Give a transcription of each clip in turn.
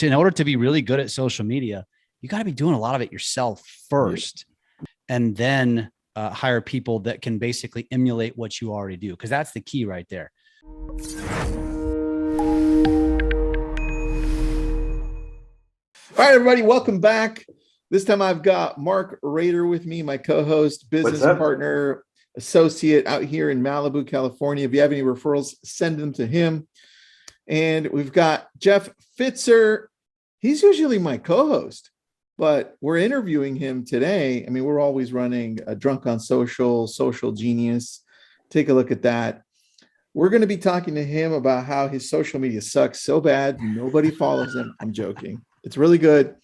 in order to be really good at social media, you got to be doing a lot of it yourself first, and then hire people that can basically emulate what you already do. Cause that's the key right there. All right, everybody, welcome back. This time I've got Mark Rader with me, my co-host, business partner, associate out here in Malibu, California. If you have any referrals, send them to him. And we've got Jeff Pfitzer. He's usually my co-host, but we're interviewing him today. I mean, we're always running a Drunk on Social, Social Genius. Take a look at that. We're going to be talking to him about how his social media sucks so bad nobody follows him. I'm joking. It's really good.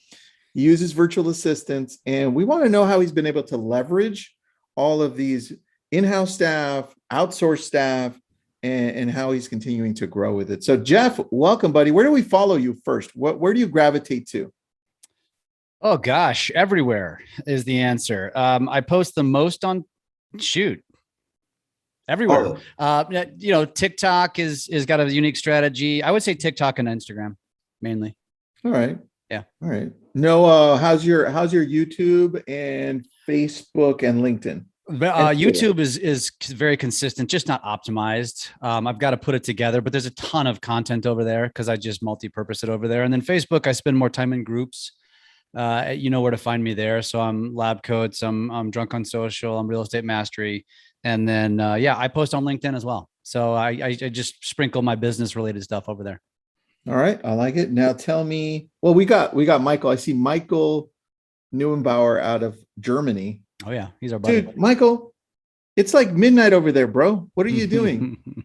He uses virtual assistants, and we want to know how he's been able to leverage all of these in-house staff, outsourced staff, and how he's continuing to grow with it. So Jeff, welcome, buddy. Where do we follow you first? Where do you gravitate to? Oh gosh, everywhere is the answer. I post the most on everywhere. TikTok is got a unique strategy. I would say TikTok and Instagram mainly. All right. Yeah. All right. No, how's your YouTube and Facebook and LinkedIn? YouTube is very consistent, just not optimized. I've got to put it together, but there's a ton of content over there because I just multi-purpose it over there. And then Facebook, I spend more time in groups. You know where to find me there. So I'm Lab Coats, I'm Drunk on Social, I'm Real Estate Mastery. And then, I post on LinkedIn as well. So I just sprinkle my business related stuff over there. All right. I like it. Now tell me, well, we got Michael. I see Michael Neuenbauer out of Germany. Oh yeah. He's our buddy. Dude, Michael, it's like midnight over there, bro. What are you doing?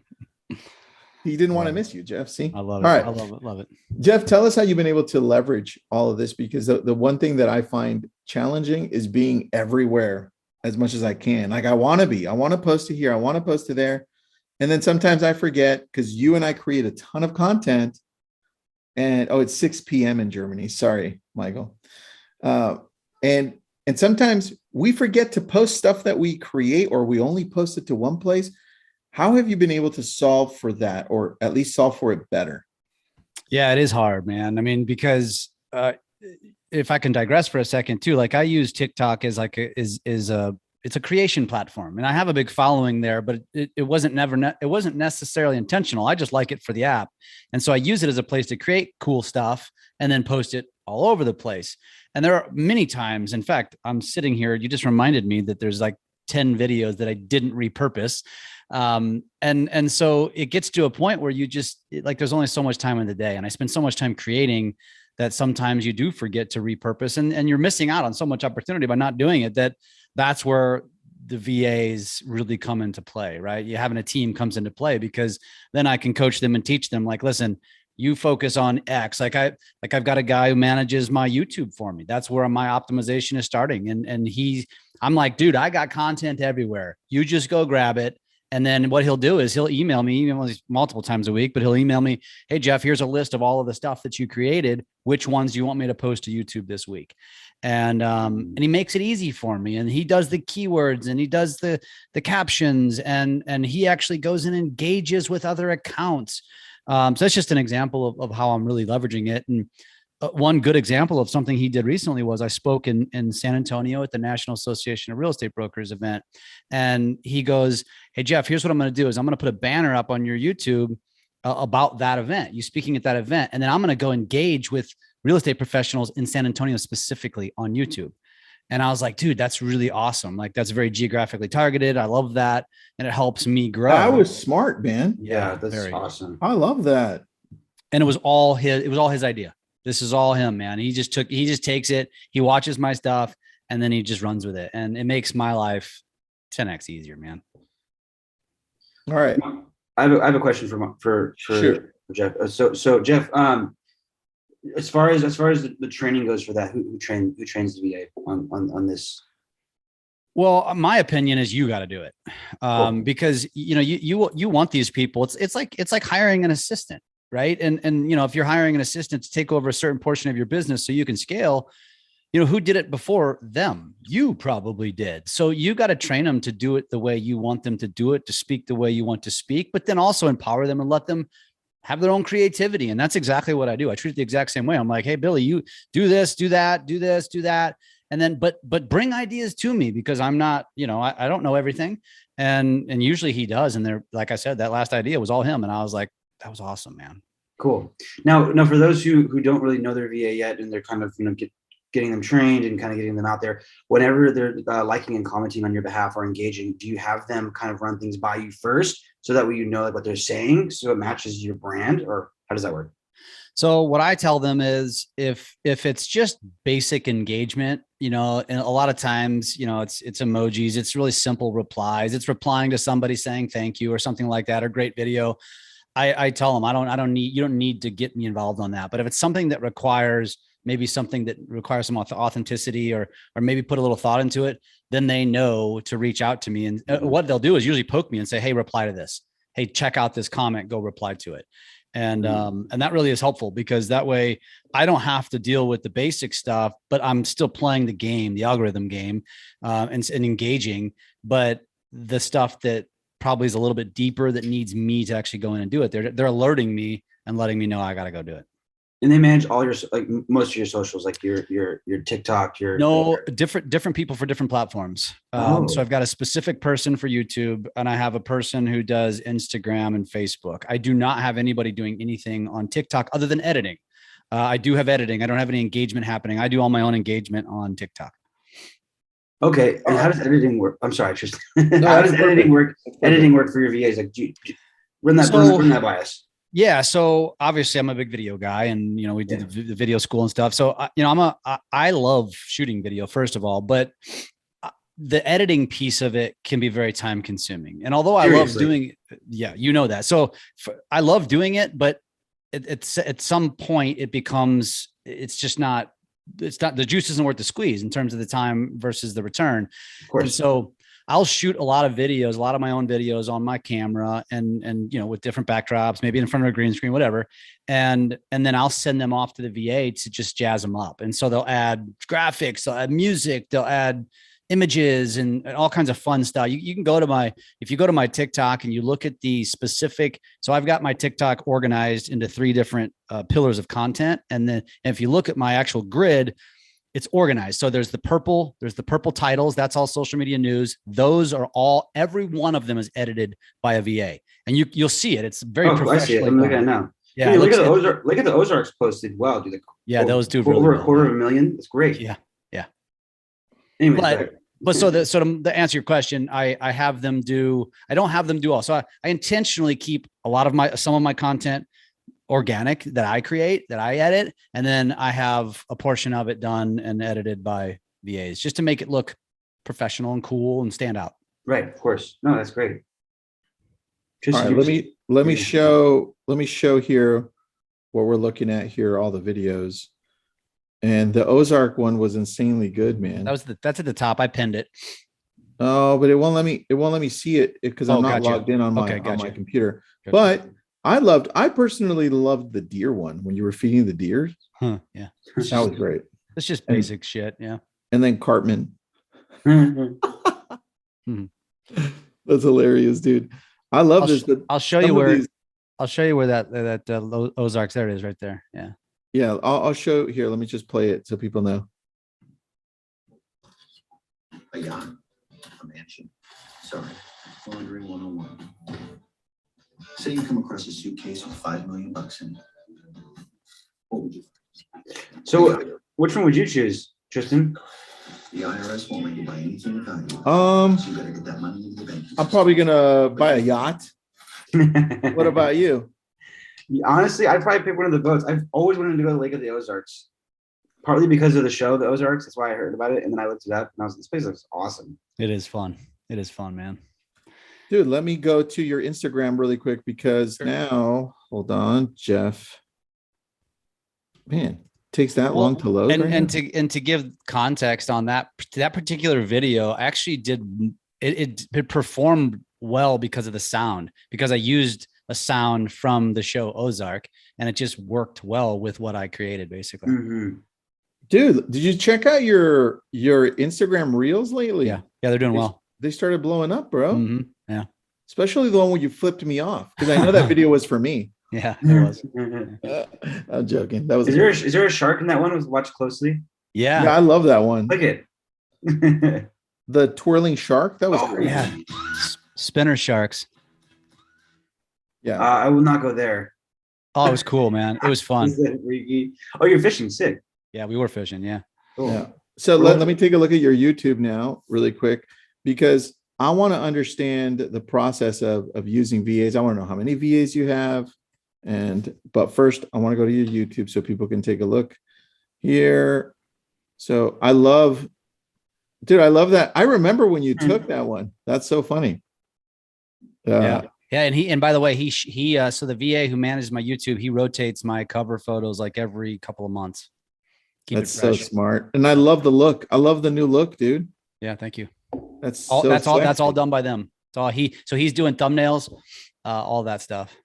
He didn't want to miss you, Jeff. See, I love it. All right. I love it. Jeff, tell us how you've been able to leverage all of this, because the one thing that I find challenging is being everywhere as much as I can. Like I want to post to here. I want to post to there. And then sometimes I forget because you and I create a ton of content. And it's 6 p.m. in Germany. Sorry, Michael. And sometimes we forget to post stuff that we create, or we only post it to one place. How have you been able to solve for that, or at least solve for it better? Yeah, it is hard, man. I mean, because if I can digress for a second too, like I use TikTok as like it's a creation platform, and I have a big following there, but it wasn't necessarily intentional. I just like it for the app. And so I use it as a place to create cool stuff and then post it all over the place. And there are many times, in fact, I'm sitting here, you just reminded me that there's like 10 videos that I didn't repurpose. And so it gets to a point where you just like, there's only so much time in the day, and I spend so much time creating that sometimes you do forget to repurpose, and you're missing out on so much opportunity by not doing it. That's where the VAs really come into play, right? You having a team comes into play, because then I can coach them and teach them, like, listen, you focus on X. I've got a guy who manages my YouTube for me. That's where my optimization is starting. And I'm like, dude, I got content everywhere. You just go grab it. And then what he'll do is he'll email me multiple times a week, but he'll email me, hey, Jeff, here's a list of all of the stuff that you created. Which ones do you want me to post to YouTube this week? And he makes it easy for me. And he does the keywords, and he does the captions, and he actually goes and engages with other accounts. So that's just an example of how I'm really leveraging it. And one good example of something he did recently was I spoke in San Antonio at the National Association of Real Estate Brokers event. And he goes, hey, Jeff, here's what I'm going to do is I'm going to put a banner up on your YouTube about that event, you speaking at that event. And then I'm going to go engage with real estate professionals in San Antonio specifically on YouTube. And I was like, dude, that's really awesome. Like, that's very geographically targeted. I love that. And it helps me grow. That was smart, man. Yeah, that's awesome. I love that. And it was all his idea. This is all him, man. He just takes it. He watches my stuff, and then he just runs with it. And it makes my life 10x easier, man. All right. I have a question for Sure. Jeff. So Jeff, as far as the training goes for that, who trains the VA on this? Well, my opinion is you got to do it, Cool. because you want these people. It's like hiring an assistant, right? And if you're hiring an assistant to take over a certain portion of your business so you can scale, who did it before them? You probably did. So you got to train them to do it the way you want them to do it, to speak the way you want to speak, but then also empower them and let them have their own creativity. And that's exactly what I do. I treat it the exact same way. I'm like, hey, Billy, you do this, do that, do this, do that. And then, but bring ideas to me, because I'm not, I don't know everything. And usually he does. And they're, like I said, that last idea was all him. And I was like, that was awesome, man. Cool. Now for those who don't really know their VA yet, and they're kind of, getting them trained and kind of getting them out there, whenever they're liking and commenting on your behalf or engaging, do you have them kind of run things by you first so that way like what they're saying, so it matches your brand, or how does that work? So what I tell them is if it's just basic engagement, and a lot of times, it's emojis, it's really simple replies, it's replying to somebody saying thank you or something like that, or great video. I tell them, you don't need to get me involved on that. But if it's something that requires some authenticity, or maybe put a little thought into it, then they know to reach out to me. And what they'll do is usually poke me and say, hey, reply to this. Hey, check out this comment, go reply to it. And that really is helpful, because that way I don't have to deal with the basic stuff, but I'm still playing the game, the algorithm game, and engaging. But the stuff that probably is a little bit deeper, that needs me to actually go in and do it, they're alerting me and letting me know I got to go do it. And they manage all your, like, most of your socials, like your TikTok, different people for different platforms. So I've got a specific person for YouTube, and I have a person who does Instagram and Facebook. I do not have anybody doing anything on TikTok other than editing. I do have editing. I don't have any engagement happening. I do all my own engagement on TikTok. Okay. And how does editing work? I'm sorry, Tristan. How does editing work? Editing work for your VAs? Like, run that by us. Yeah. So obviously I'm a big video guy, and, we did the video school and stuff. So, I love shooting video, first of all, but the editing piece of it can be very time consuming. And although I love doing, that. So I love doing it, but it's at some point it becomes, it's not, the juice isn't worth the squeeze in terms of the time versus the return. Of course. And so I'll shoot a lot of my own videos on my camera, and with different backdrops, maybe in front of a green screen, whatever. And then I'll send them off to the VA to just jazz them up. And so they'll add graphics, they'll add music, they'll add images, and all kinds of fun stuff. You can if you go to my TikTok and you look at the specific, so I've got my TikTok organized into 3 different pillars of content. And then if you look at my actual grid, it's organized. So there's the purple titles. That's all social media news. Those are every one of them is edited by a VA, and you'll see it. It's very professional. I see it. I'm looking at it now. Yeah. Look at the Ozarks posted. Wow, dude. Those do over a $250,000. It's great. Yeah. Anyway, but so to answer your question, I have them do. I don't have them do all. So I intentionally keep some of my content organic, that I create, that I edit, and then I have a portion of it done and edited by VAs, just to make it look professional and cool and stand out. Right, of course. No, that's great. All right, let me show here what we're looking at here, all the videos. And the Ozark one was insanely good, man. That's at the top. I pinned it. Oh, but it won't let me see it because I'm not logged in on my computer. Gotcha. But I personally loved the deer one when you were feeding the deer. Yeah. That was great. It's just basic shit. Yeah. And then Cartman. That's hilarious, dude. I love this. I'll show you where that Ozarks, there it is right there. Yeah. Yeah. I'll show here. Let me just play it so people know. A yacht, a mansion. Sorry. Laundering 101. Say you come across a suitcase with $5 million in it. What would you? So, which one would you choose, Tristan? The IRS won't let you buy anything of value. So you gotta get that money in the bank. I'm probably gonna buy a yacht. What about you? Honestly, I'd probably pick one of the boats. I've always wanted to go to the Lake of the Ozarks, partly because of the show, The Ozarks. That's why I heard about it, and then I looked it up, and this place looks awesome. It is fun. It is fun, man. Dude, let me go to your Instagram really quick, because now, hold on, Jeff. Man, takes that long to load. And to give context on that particular video, actually it performed well because of the sound, because I used a sound from the show Ozark, and it just worked well with what I created, basically. Mm-hmm. Dude, did you check out your Instagram reels lately? Yeah, they're doing well. They started blowing up, bro. Mm-hmm. Yeah. Especially the one where you flipped me off, because I know that video was for me. Yeah, it was. I'm joking. That was Is there a shark in that one? Watch closely. Yeah, I love that one. Look it. The twirling shark. That was crazy. Yeah. Spinner sharks. Yeah. I will not go there. Oh, it was cool, man. It was fun. Oh, you're fishing. Sick. Yeah, we were fishing. Yeah. Cool. Yeah. So let me take a look at your YouTube now really quick, because I want to understand the process of using VAs. I want to know how many VAs you have. But first I want to go to your YouTube so people can take a look here. So I love that. I remember when you took that one. That's so funny. Yeah. And by the way, so the VA who manages my YouTube, he rotates my cover photos like every couple of months. That's so smart. And I love the look. I love the new look, dude. Yeah. Thank you. That's all done by them. It's all he's doing thumbnails, all that stuff.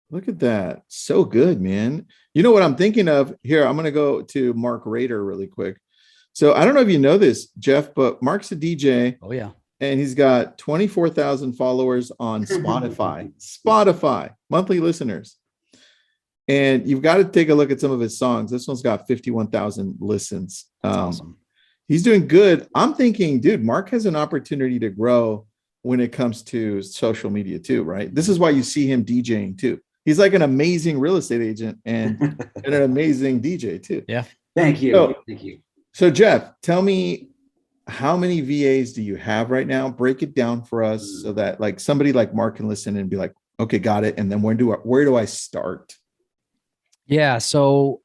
Look at that. So good, man. You know what I'm thinking of here? I'm going to go to Mark Rader really quick. So I don't know if you know this, Jeff, but Mark's a DJ. Oh yeah. And he's got 24,000 followers on Spotify, monthly listeners. And you've got to take a look at some of his songs. This one's got 51,000 listens. That's awesome. He's doing good. I'm thinking, dude, Mark has an opportunity to grow when it comes to social media too, right? This is why you see him DJing too. He's like an amazing real estate agent and an amazing DJ too. Yeah. Thank you. Thank you. So Jeff, tell me, how many VAs do you have right now? Break it down for us so that like somebody like Mark can listen and be like, okay, got it. And then where do I start? Yeah. So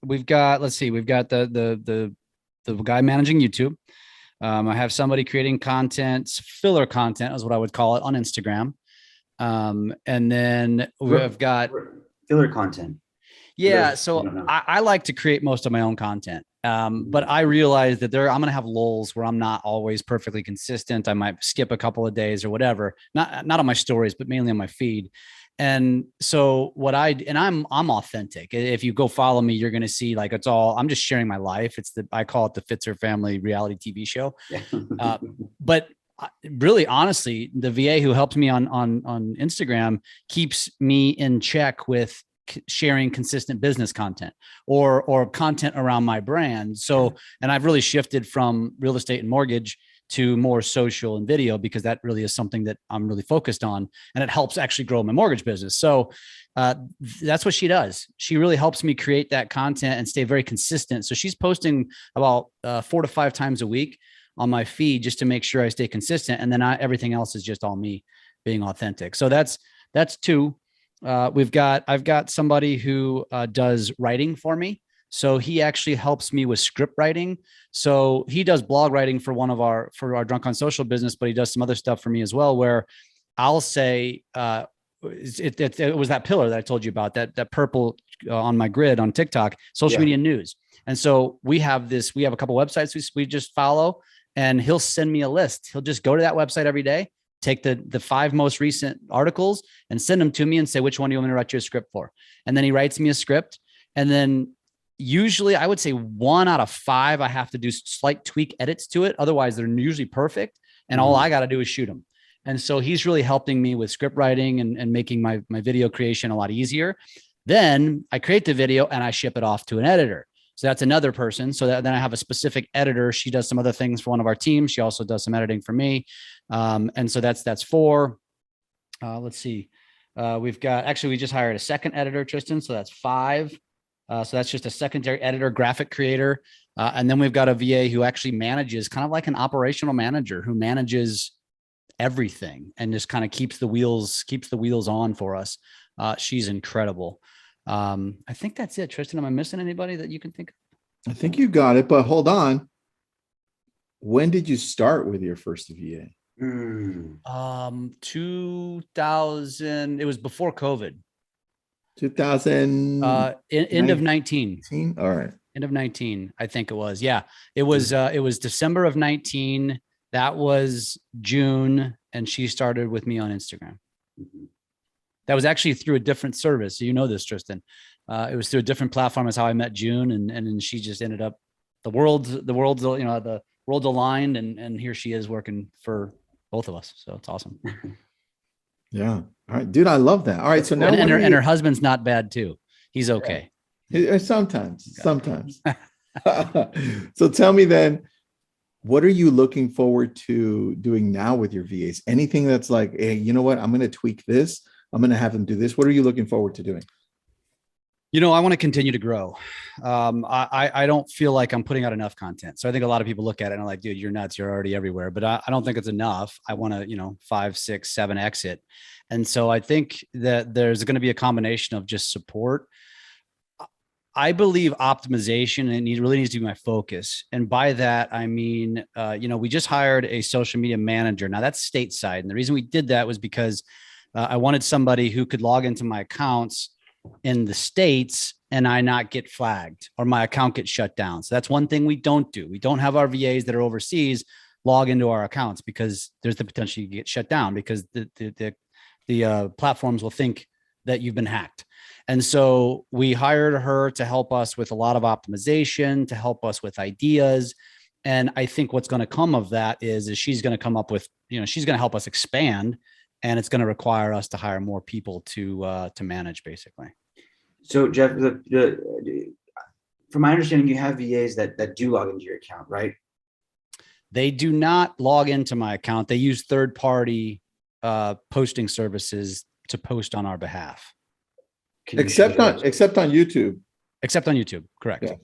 we've got the guy managing YouTube. I have somebody creating content, filler content is what I would call it, on Instagram. And then we've got filler content. Yeah. So I like to create most of my own content. But I realize that I'm going to have lulls where I'm not always perfectly consistent. I might skip a couple of days or whatever, not on my stories, but mainly on my feed. And so I'm authentic. If you go follow me, you're going to see like, I'm just sharing my life. I call it the Pfitzer family reality TV show. But really, honestly, the VA who helped me on Instagram keeps me in check with sharing consistent business content or content around my brand. So, and I've really shifted from real estate and mortgage to more social and video, because that really is something that I'm really focused on, and it helps actually grow my mortgage business. So that's what she does. She really helps me create that content and stay very consistent. So she's posting about 4 to 5 times a week on my feed just to make sure I stay consistent. And then everything else is just all me being authentic. So that's 2. I've got somebody who does writing for me. So he actually helps me with script writing. So he does blog writing for our Drunk on Social business, but he does some other stuff for me as well, where I'll say, it was that pillar that I told you about, that purple on my grid on TikTok, social media news. And so we have a couple websites we just follow, and he'll send me a list. He'll just go to that website every day, take the 5 most recent articles and send them to me and say, which one do you want me to write you a script for? And then he writes me a script. And then usually I would say 1 out of 5, I have to do slight tweak edits to it. Otherwise they're usually perfect. And all I got to do is shoot them. And so he's really helping me with script writing and making my video creation a lot easier. Then I create the video and I ship it off to an editor. So that's another person. So then I have a specific editor. She does some other things for one of our teams. She also does some editing for me. And so that's 4. Let's see. We just hired a second editor, Tristan. So that's 5. So that's just a secondary editor, graphic creator. And then we've got a VA who actually manages, kind of like an operational manager who manages everything and just kind of keeps the wheels on for us. She's incredible. I think that's it. Tristan, am I missing anybody that you can think of? I think you got it, but hold on. When did you start with your first VA? 2000. It was before COVID. 2000. End of 19. All right. End of 19, I think it was. Yeah, it was December of 19. That was June, and she started with me on Instagram. That was actually through a different service. So you know this, Tristan. It was through a different platform is how I met June, and then she just ended up the world's aligned, and here she is working for both of us. So it's awesome. Yeah. All right, dude. I love that. All right. So now and her husband's not bad too. He's okay. Sometimes. So tell me then, what are you looking forward to doing now with your VAs? Anything that's like, hey, you know what? I'm going to tweak this. I'm going to have them do this. What are you looking forward to doing? I want to continue to grow. I don't feel like I'm putting out enough content. So I think a lot of people look at it and are like, dude, you're nuts. You're already everywhere. But I don't think it's enough. I want to, 5, 6, 7 exit. And so I think that there's going to be a combination of just support. I believe optimization and it really needs to be my focus. And by that, I mean, we just hired a social media manager. Now that's stateside. And the reason we did that was because I wanted somebody who could log into my accounts in the States and I not get flagged or my account gets shut down. So that's one thing we don't do. We don't have our VAs that are overseas log into our accounts because there's the potential you get shut down because the platforms will think that you've been hacked. And so we hired her to help us with a lot of optimization, to help us with ideas. And I think what's going to come of that is she's going to come up with, she's going to help us expand, and it's going to require us to hire more people to manage basically. So Jeff, from my understanding, you have VAs that do log into your account, right? They do not log into my account. They use third-party posting services to post on our behalf. Except on YouTube. Except on YouTube, correct. Yeah.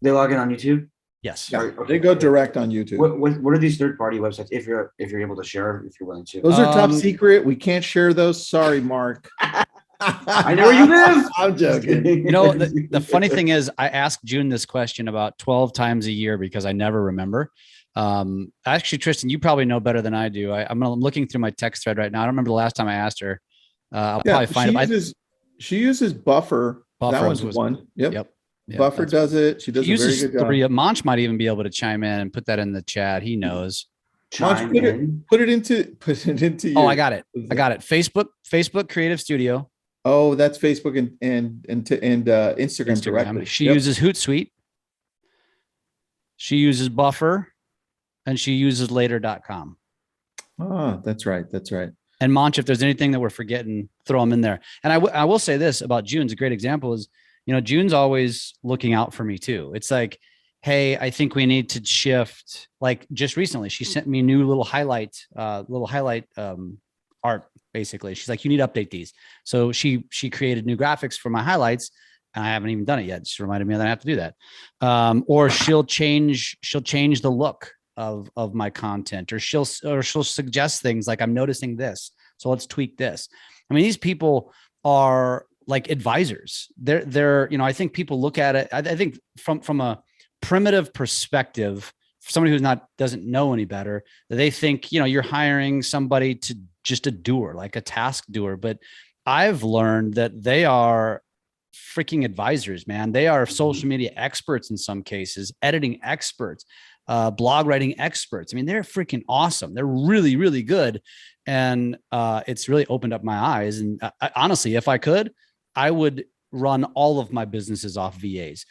They log in on YouTube? Yes. Yeah, they go direct on YouTube. What are these third-party websites? If you're able to share, if you're willing to. Those are top secret. We can't share those. Sorry, Mark. I know where you live. I'm joking. The funny thing is, I ask June this question about 12 times a year because I never remember. Actually, Tristan, you probably know better than I do. I'm looking through my text thread right now. I don't remember the last time I asked her. I'll probably find it. She uses Buffer. That one's one. Yep. Buffer does it. She does a very good job. Monch might even be able to chime in and put that in the chat. He knows. Monch, put it into. Oh, I got it. Facebook Creative Studio. Oh, that's Facebook and Instagram directly. She uses Hootsuite. She uses Buffer, and she uses later.com. Oh, that's right. And Monch, if there's anything that we're forgetting, throw them in there. And I will say this about June's a great example is, June's always looking out for me too. It's like, hey, I think we need to shift. Like just recently, she sent me new little highlight art. Basically, she's like, you need to update these. So she created new graphics for my highlights, and I haven't even done it yet. She reminded me that I have to do that. Or she'll change the look of my content, or she'll suggest things like, I'm noticing this, so let's tweak this. I mean, these people are like advisors. They're I think people look at it. I think from a primitive perspective, for somebody who doesn't know any better, they think, you're hiring somebody to just a doer, like a task doer. But I've learned that they are freaking advisors, man. They are social media experts in some cases, editing experts, blog writing experts. I mean, they're freaking awesome. They're really, really good. And it's really opened up my eyes. And honestly, if I could, I would run all of my businesses off VAs.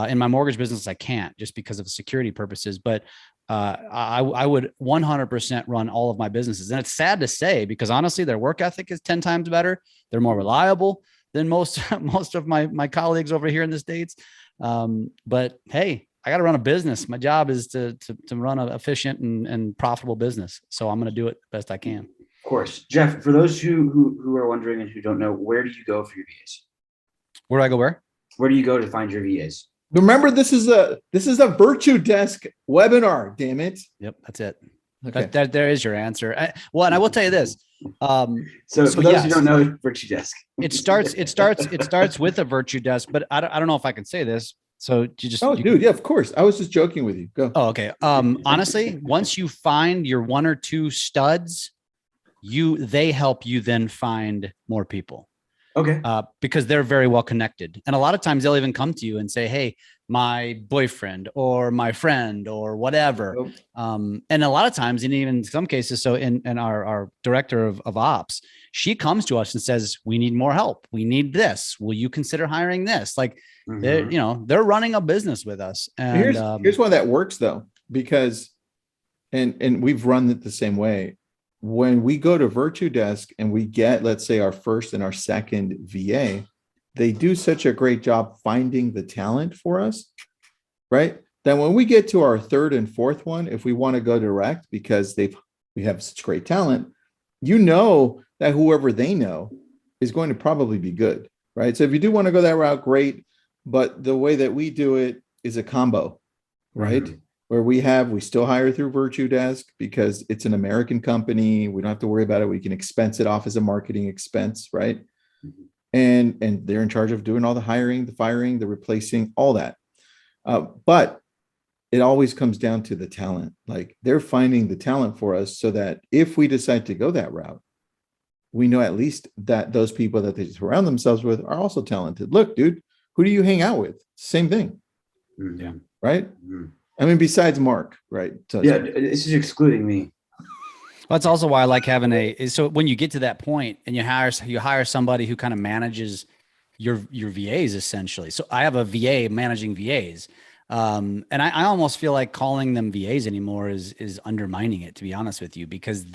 In my mortgage business, I can't just because of security purposes, but I would 100% run all of my businesses. And it's sad to say, because honestly, their work ethic is 10 times better. They're more reliable than most of my colleagues over here in the States. But hey, I got to run a business. My job is to run an efficient and profitable business. So I'm going to do it the best I can. Of course. Jeff, for those who are wondering and who don't know, where do you go for your VAs? Where do I go? Where do you go to find your VAs? Remember, this is a Virtudesk webinar. Damn it! Yep, that's it. Okay. There is your answer. And I will tell you this. So for those who don't know, Virtudesk. It starts with a Virtudesk, but I don't know if I can say this. So you just yeah, of course. I was just joking with you. Go. Oh, okay. Honestly, once you find your one or two studs, they help you then find more people. Okay. Because they're very well connected. And a lot of times they'll even come to you and say, hey, my boyfriend or my friend or whatever. And a lot of times, and even in some cases, so in our director of ops, she comes to us and says, we need more help. We need this. Will you consider hiring this? Like, they're running a business with us. And here's why that works though, because, and we've run it the same way. when we go to Virtudesk and we get, let's say, our first and our second VA, they do such a great job finding the talent for us, right? Then when we get to our third and fourth one, if we want to go direct because we have such great talent, you know that whoever they know is going to probably be good, right? So if you do want to go that route, great. But the way that we do it is a combo, right? Mhm. Where we still hire through Virtudesk because it's an American company. We don't have to worry about it. We can expense it off as a marketing expense, right? Mhm. And they're in charge of doing all the hiring, the firing, the replacing, all that. But it always comes down to the talent. Like they're finding the talent for us so that if we decide to go that route, we know at least that those people that they surround themselves with are also talented. Look, dude, who do you hang out with? Same thing. Mhm. Yeah. Right. Mhm. I mean, besides Mark, right? So Yeah, this is excluding me. That's also why I like having so when you get to that point and you hire somebody who kind of manages your VAs essentially. So I have a VA managing VAs. And I almost feel like calling them VAs anymore is undermining it, to be honest with you, because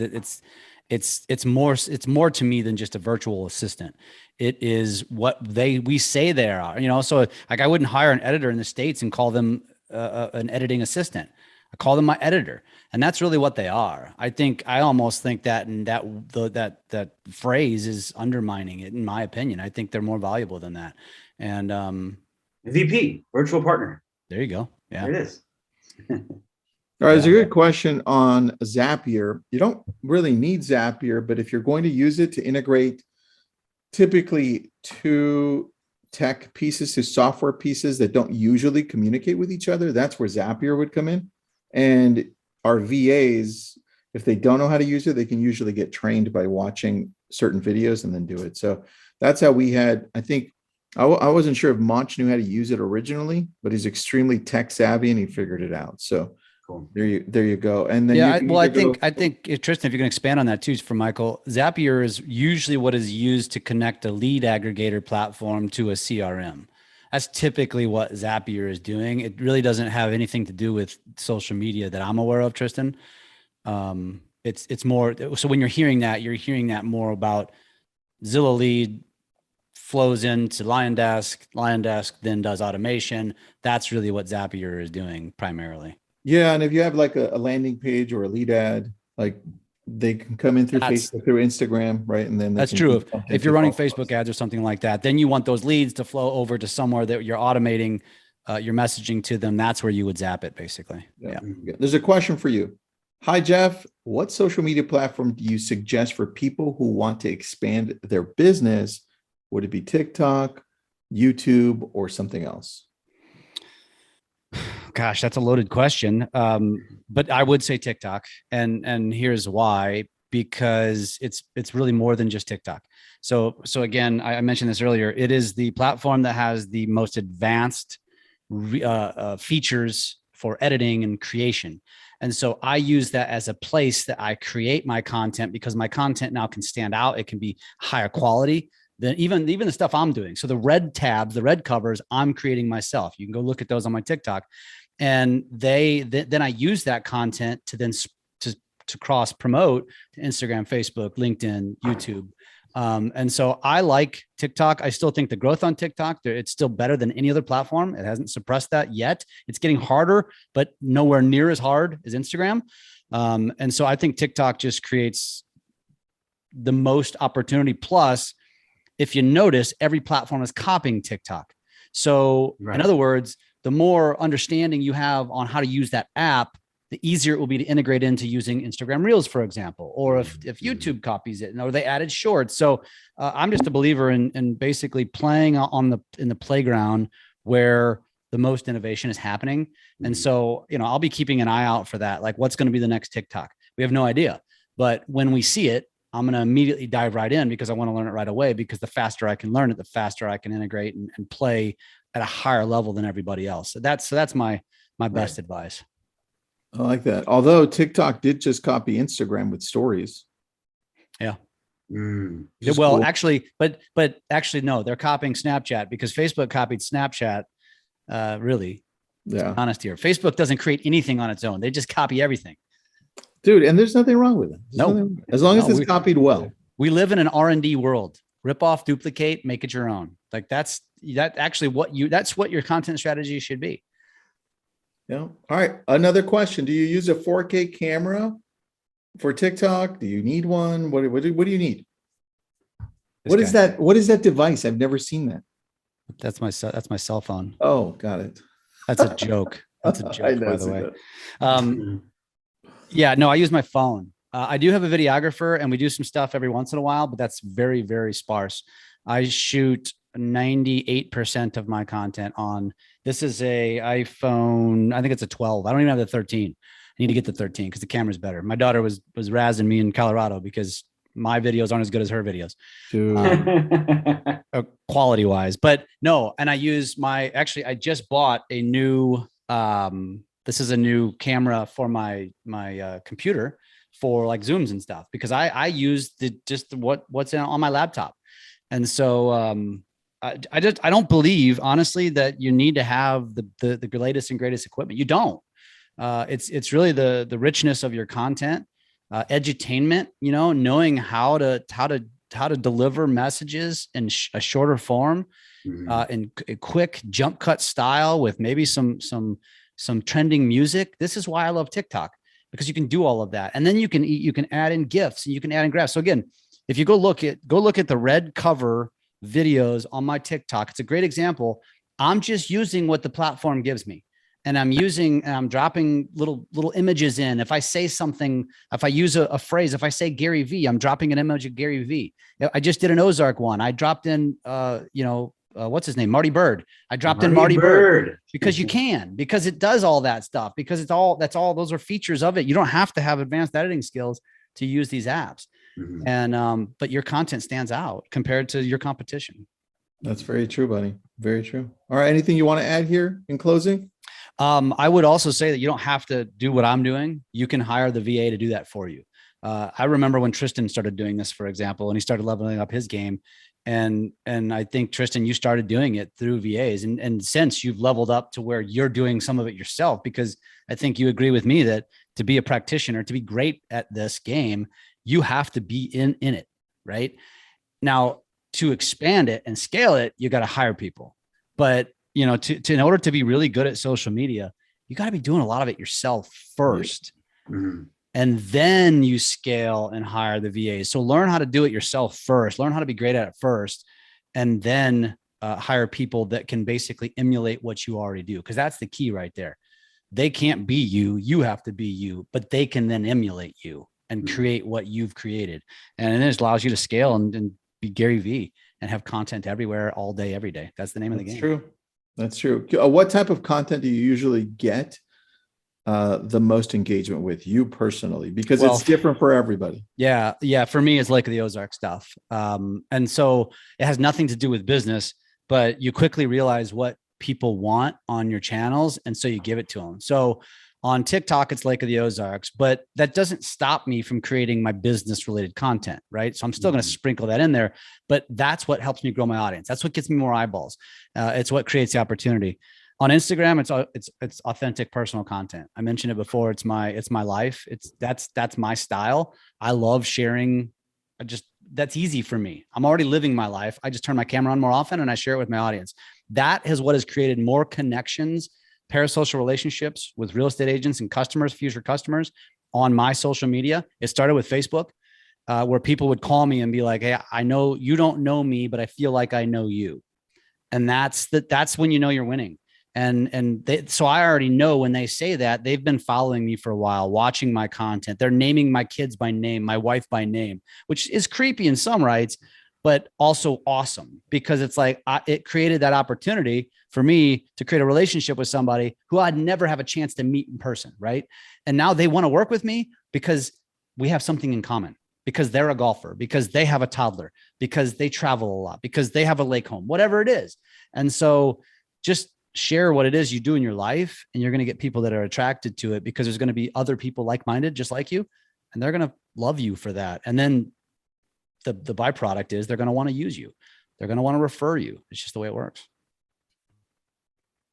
it's more to me than just a virtual assistant. It is what we say they are, so like I wouldn't hire an editor in the States and call them an editing assistant. I call them my editor, and that's really what they are. I almost think that that phrase is undermining it, in my opinion. I think they're more valuable than that. And VP, virtual partner. there you go. Yeah. There it is. all right, it's a Yeah. good question on Zapier. You don't really need Zapier, but if you're going to use it to integrate typically two tech pieces to software pieces that don't usually communicate with each other, that's where Zapier would come in. And our VAs, if they don't know how to use it, they can usually get trained by watching certain videos and then do it. So that's how we had, I think, I wasn't sure if Monch knew how to use it originally, but he's extremely tech savvy and he figured it out. So Cool. there you go. And then Yeah, you can well, I either think Tristan, if you can expand on that too, for Michael, Zapier is usually what is used to connect a lead aggregator platform to a CRM. That's typically what Zapier is doing. It really doesn't have anything to do with social media that I'm aware of, Tristan. It's more so when you're hearing that more about Zillow lead flows into LionDesk then does automation. That's really what Zapier is doing primarily. yeah, and if you have like a landing page or a lead ad, like they can come in through That's Facebook, through Instagram, right? And then they That's can true. do content If you're to running follow Facebook us. ads or something like that, then you want those leads to flow over to somewhere that you're automating your messaging to them. That's where you would zap it, basically. Yeah. Yeah. There's a question for you. Hi, Jeff. What social media platform do you suggest for people who want to expand their business? Would it be TikTok, YouTube, or something else? Gosh, that's a loaded question. But I would say TikTok, and here's why: because it's really more than just TikTok. So again, I mentioned this earlier. It is the platform that has the most advanced features for editing and creation. And so I use that as a place that I create my content, because my content now can stand out. It can be higher quality than even the stuff I'm doing. So the red tabs, the red covers, I'm creating myself. You can go look at those on my TikTok. And then I use that content to then to cross promote to Instagram, Facebook, LinkedIn, YouTube. And so I like TikTok. I still think the growth on TikTok, it's still better than any other platform. It hasn't suppressed that yet. It's getting harder, but nowhere near as hard as Instagram. And so I think TikTok just creates the most opportunity. Plus, if you notice, every platform is copying TikTok. So in other words, the more understanding you have on how to use that app, the easier it will be to integrate into using Instagram Reels, for example, or if YouTube copies it, or they added shorts. So I'm just a believer in basically playing in the playground where the most innovation is happening. And so, I'll be keeping an eye out for that. Like, what's going to be the next TikTok? We have no idea. But when we see it, I'm going to immediately dive right in, because I want to learn it right away, because the faster I can learn it, the faster I can integrate and play at a higher level than everybody else. So that's my best advice. I like that. Although TikTok did just copy Instagram with stories. Yeah. Well, cool. Actually, but actually, no, they're copying Snapchat, because Facebook copied Snapchat. Really, yeah. honest here, Facebook doesn't create anything on its own. They just copy everything. Dude, and there's nothing wrong with it. No, as long as no, it's copied well. We live in an R&D world. Rip off, duplicate, make it your own. Like that's what your content strategy should be. Yeah. All right. Another question. Do you use a 4K camera for TikTok? Do you need one? What do you need? What is that? What is that device? I've never seen that. That's my cell phone. Oh, got it. That's a joke. That's a joke, by the way. Yeah, no, I use my phone. I do have a videographer and we do some stuff every once in a while, but that's very, very sparse. I shoot 98% of my content on, this is a iPhone, I think it's a 12. I don't even have the 13. I need to get the 13 because the camera's better. My daughter was razzing me in Colorado because my videos aren't as good as her videos, quality wise. But no, and I use I just bought a new, this is a new camera for my computer for like Zooms and stuff, because I use what's on my laptop. And so I don't believe, honestly, that you need to have the latest and greatest equipment. You don't. It's really the richness of your content, edutainment, knowing how to deliver messages in a shorter form, in a quick jump cut style with maybe some trending music. This is why I love TikTok, because you can do all of that. And then you can add in GIFs and you can add in graphs. So again, if you go look at the red cover videos on my TikTok, it's a great example. I'm just using what the platform gives me. And I'm dropping little images in. If I say something, if I use a phrase, if I say Gary V, I'm dropping an image of Gary V. I just did an Ozark one. I dropped in, what's his name? Marty Bird. I dropped in Marty Bird because you can, because it does all that stuff, because those are features of it. You don't have to have advanced editing skills to use these apps. And, but your content stands out compared to your competition. That's very true, buddy. Very true. All right. Anything you want to add here in closing? I would also say that you don't have to do what I'm doing. You can hire the VA to do that for you. I remember when Tristan started doing this, for example, and he started leveling up his game. And I think, Tristan, you started doing it through VAs. And since you've leveled up to where you're doing some of it yourself, because I think you agree with me that to be a practitioner, to be great at this game, you have to be in it, right? Now, to expand it and scale it, you got to hire people. But, in order to be really good at social media, you got to be doing a lot of it yourself first. And then you scale and hire the VAs. So learn how to do it yourself first, learn how to be great at it first, and then hire people that can basically emulate what you already do. Because that's the key right there. They can't be you. You have to be you, but they can then emulate you and create what you've created. And it just allows you to scale and be Gary V and have content everywhere, all day, every day. That's the name of the game. True. That's true. What type of content do you usually get the most engagement with, you personally? Because it's different for everybody. Yeah. For me, it's Lake of the Ozark stuff. And so it has nothing to do with business, but you quickly realize what people want on your channels. And so you give it to them. So on TikTok, it's Lake of the Ozarks, but that doesn't stop me from creating my business related content, right? So I'm still going to sprinkle that in there, but that's what helps me grow my audience. That's what gets me more eyeballs. It's what creates the opportunity. On Instagram, it's authentic personal content. I mentioned it before. It's my life. That's my style. I love sharing. That's easy for me. I'm already living my life. I just turn my camera on more often and I share it with my audience. That is what has created more connections, parasocial relationships with real estate agents and customers, future customers on my social media. It started with Facebook, where people would call me and be like, "Hey, I know you don't know me, but I feel like I know you." And that's when you know you're winning. So I already know when they say that, they've been following me for a while, watching my content. They're naming my kids by name, my wife by name, which is creepy in some rights, but also awesome, because it's like it created that opportunity for me to create a relationship with somebody who I'd never have a chance to meet in person, right? And now they want to work with me because we have something in common, because they're a golfer, because they have a toddler, because they travel a lot, because they have a lake home, whatever it is. And so just share what it is you do in your life, and you're going to get people that are attracted to it, because there's going to be other people like-minded, just like you, and they're going to love you for that. And then the byproduct is they're going to want to use you. They're going to want to refer you. It's just the way it works.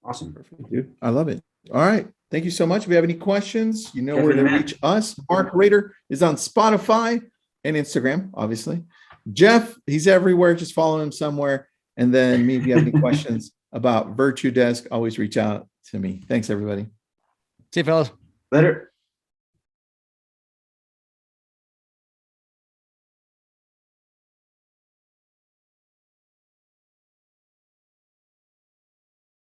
Awesome. Perfect, dude. I love it. All right. Thank you so much. If you have any questions, you know where to Definitely, man. reach us. Mark Rader is on Spotify and Instagram, obviously. Jeff, he's everywhere. Just follow him somewhere. And then me, if you have any questions about Virtudesk, always reach out to me. Thanks, everybody. See you, fellas. Later.